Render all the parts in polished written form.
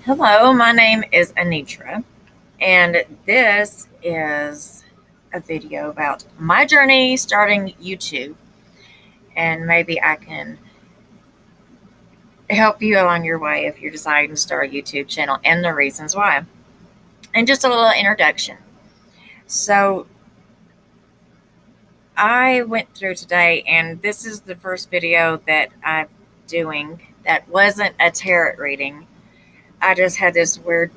Hello, my name is Anitra, and this is a video about my journey starting YouTube. And maybe I can help you along your way if you're deciding to start a YouTube channel and the reasons why. And just a little introduction. So, I went through today, and this is the first video that I'm doing that wasn't a tarot reading. I just had this weird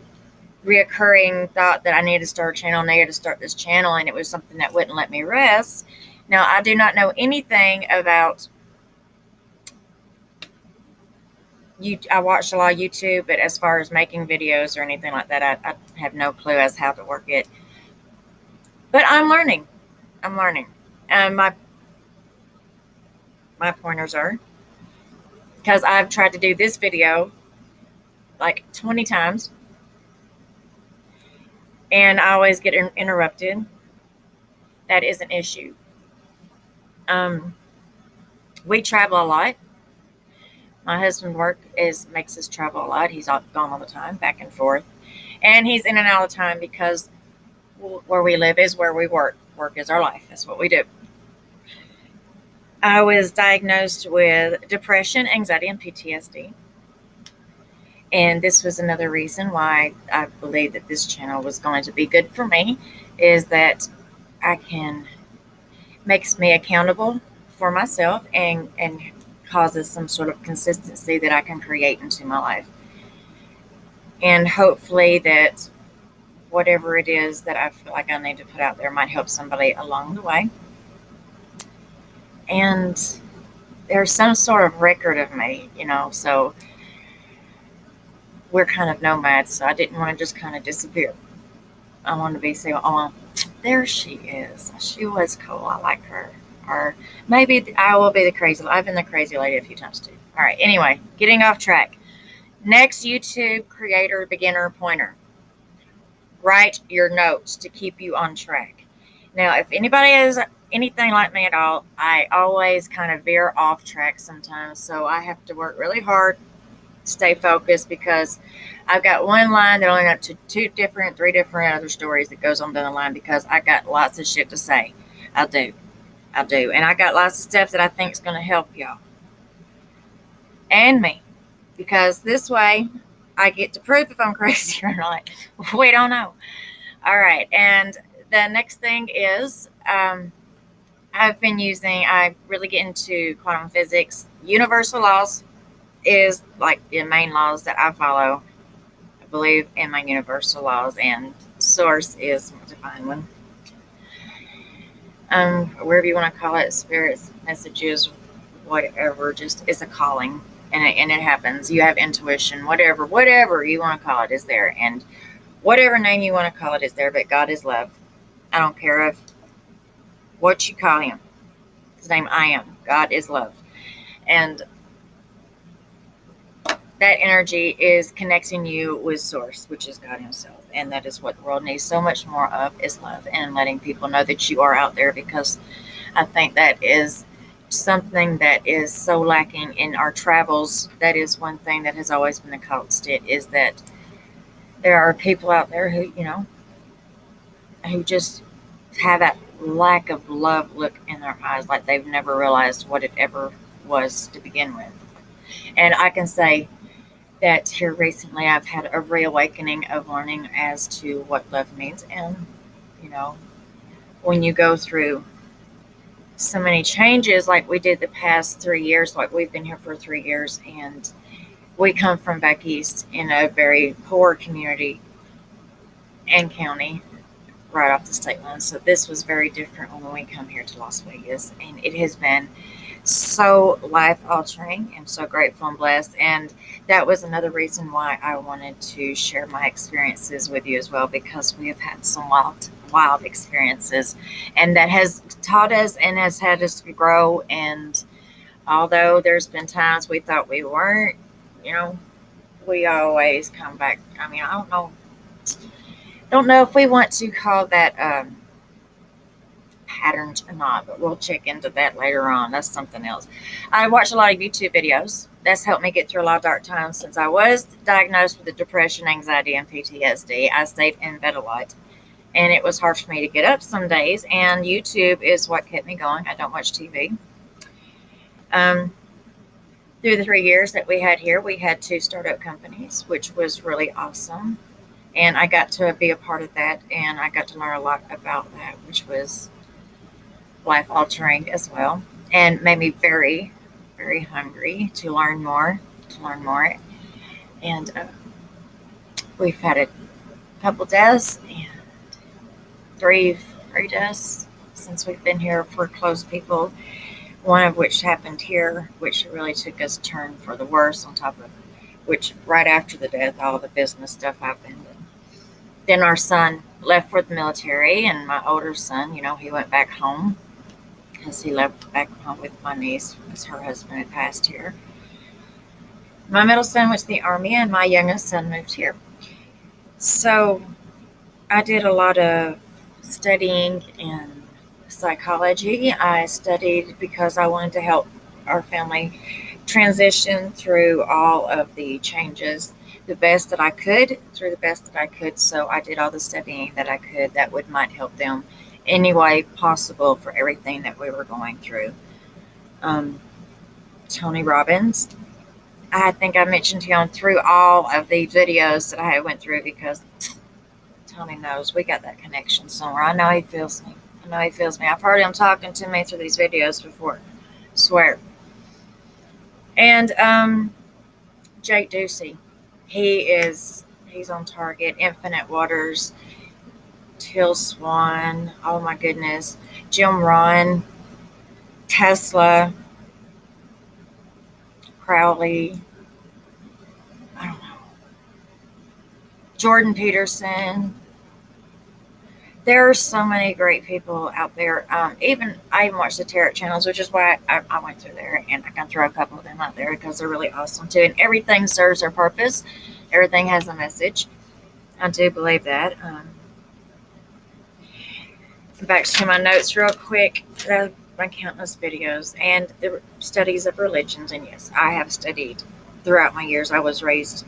reoccurring thought that I needed to start a channel, needed to start this channel, and it was something that wouldn't let me rest. Now, I do not know anything about you. I watched a lot of YouTube, but as far as making videos or anything like that, I have no clue as how to work it. But I'm learning. I'm learning. And my pointers are because I've tried to do this video like 20 times, and I always get interrupted. That is an issue. Um, we travel a lot. My husband's work is makes us travel a lot. He's gone all the time, back and forth, and he's in and out of time because where we live is where we work. Work is our life. That's what we do. I was diagnosed with depression, anxiety, and PTSD, and this was another reason why I believed that this channel was going to be good for me. Is that I can makes me accountable for myself and causes some sort of consistency that I can create into my life. And hopefully that whatever it is that I feel like I need to put out there might help somebody along the way. And there's some sort of record of me, so we're kind of nomads, so I didn't want to just kind of disappear. I wanted to be saying, oh, there she is. She was cool. I like her. Or maybe I will be the crazy. I've been the crazy lady a few times too. All right. Anyway, getting off track. Next YouTube creator beginner pointer. Write your notes to keep you on track. Now, if anybody is anything like me at all, I always kind of veer off track sometimes. So I have to work really hard to stay focused because I've got one line that only got three different other stories that goes on down the line because I got lots of shit to say. I do. I do. And I got lots of stuff that I think is going to help y'all and me because this way I get to prove if I'm crazy or not. We don't know. All right. And the next thing is I really get into quantum physics. Universal laws is like the main laws that I follow. I believe in my universal laws, and source is a divine one. Wherever you want to call it, spirits, messages, whatever, just it's a calling, and it happens. You have intuition, whatever you want to call it is there, and whatever name you want to call it is there. But God is love. I don't care if what you call Him. His name I am. God is love, and that energy is connecting you with source, which is God Himself. And that is what the world needs so much more of is love and letting people know that you are out there because I think that is something that is so lacking in our travels. That is one thing that has always been the constant is that there are people out there who just have that lack of love look in their eyes, like they've never realized what it ever was to begin with. And I can say that here recently I've had a reawakening of learning as to what love means. And, you know, when you go through so many changes like we did the past 3 years, like we've been here for 3 years, and we come from back east in a very poor community and county right off the state line. So this was very different when we come here to Las Vegas. And it has been so life altering. I'm so grateful and blessed. And that was another reason why I wanted to share my experiences with you as well, because we have had some wild experiences, and that has taught us and has had us grow. And although there's been times we thought we weren't, you know, we always come back. I mean, I don't know if we want to call that patterns or not, but we'll check into that later on. That's something else. I watch a lot of YouTube videos. That's helped me get through a lot of dark times since I was diagnosed with the depression, anxiety, and PTSD. I stayed in bed a lot, and it was hard for me to get up some days, and YouTube is what kept me going. I don't watch TV. Um, through the 3 years that we had here, we had 2 startup companies, which was really awesome. And I got to be a part of that, and I got to learn a lot about that, which was life altering as well, and made me very, very hungry to learn more, And we've had a couple deaths and three deaths since we've been here for close people. One of which happened here, which really took us a turn for the worse. On top of which, right after the death, all the business stuff happened. Then our son left for the military, and my older son, he went back home because he left back home with my niece because her husband had passed here. My middle son went to the Army, and my youngest son moved here. So I did a lot of studying in psychology. I studied because I wanted to help our family transition through all of the changes the best that I could. So I did all the studying that I could that might help them any way possible for everything that we were going through. Tony Robbins, I think I mentioned him through all of the videos that I went through because Tony knows we got that connection somewhere. I know he feels me. I've heard him talking to me through these videos before. I swear. And Jake Ducey, he's on target. Infinite Waters, Till Swan, oh my goodness, Jim Ron, Tesla, Crowley, I don't know, Jordan Peterson. There are so many great people out there. I even watch the tarot channels, which is why I went through there, and I can throw a couple of them out there because they're really awesome too. And everything serves their purpose. Everything has a message. I do believe that. Back to my notes real quick. My countless videos and the studies of religions. And yes, I have studied throughout my years. I was raised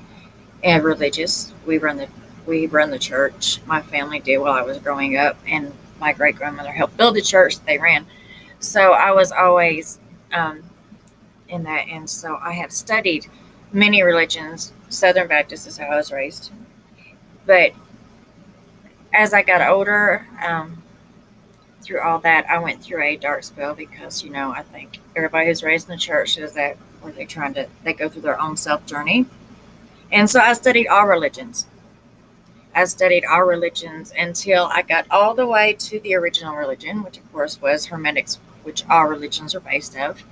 religious. We run the church. My family did while I was growing up, and my great grandmother helped build the church that they ran. So I was always in that, and so I have studied many religions. Southern Baptist is how I was raised, but as I got older, through all that, I went through a dark spell because I think everybody who's raised in the church is that where they go through their own self journey, and so I studied all religions. Until I got all the way to the original religion, which of course was Hermetics, which all religions are based of.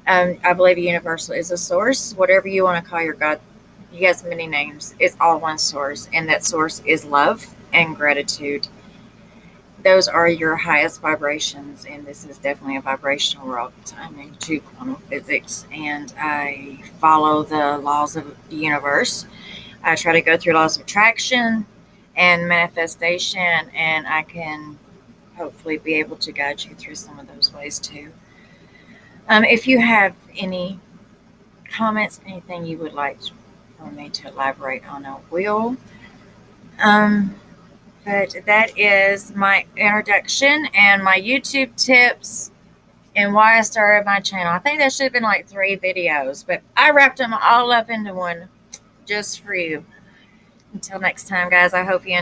I believe universal is a source. Whatever you want to call your God, he has many names. It's all one source, and that source is love and gratitude. Those are your highest vibrations, and this is definitely a vibrational world. I'm into quantum physics, and I follow the laws of the universe. I try to go through laws of attraction and manifestation, and I can hopefully be able to guide you through some of those ways too. If you have any comments, anything you would like for me to elaborate on, I will. But that is my introduction and my YouTube tips and why I started my channel. I think that should have been like 3 videos, but I wrapped them all up into one just for you. Until next time, guys, I hope you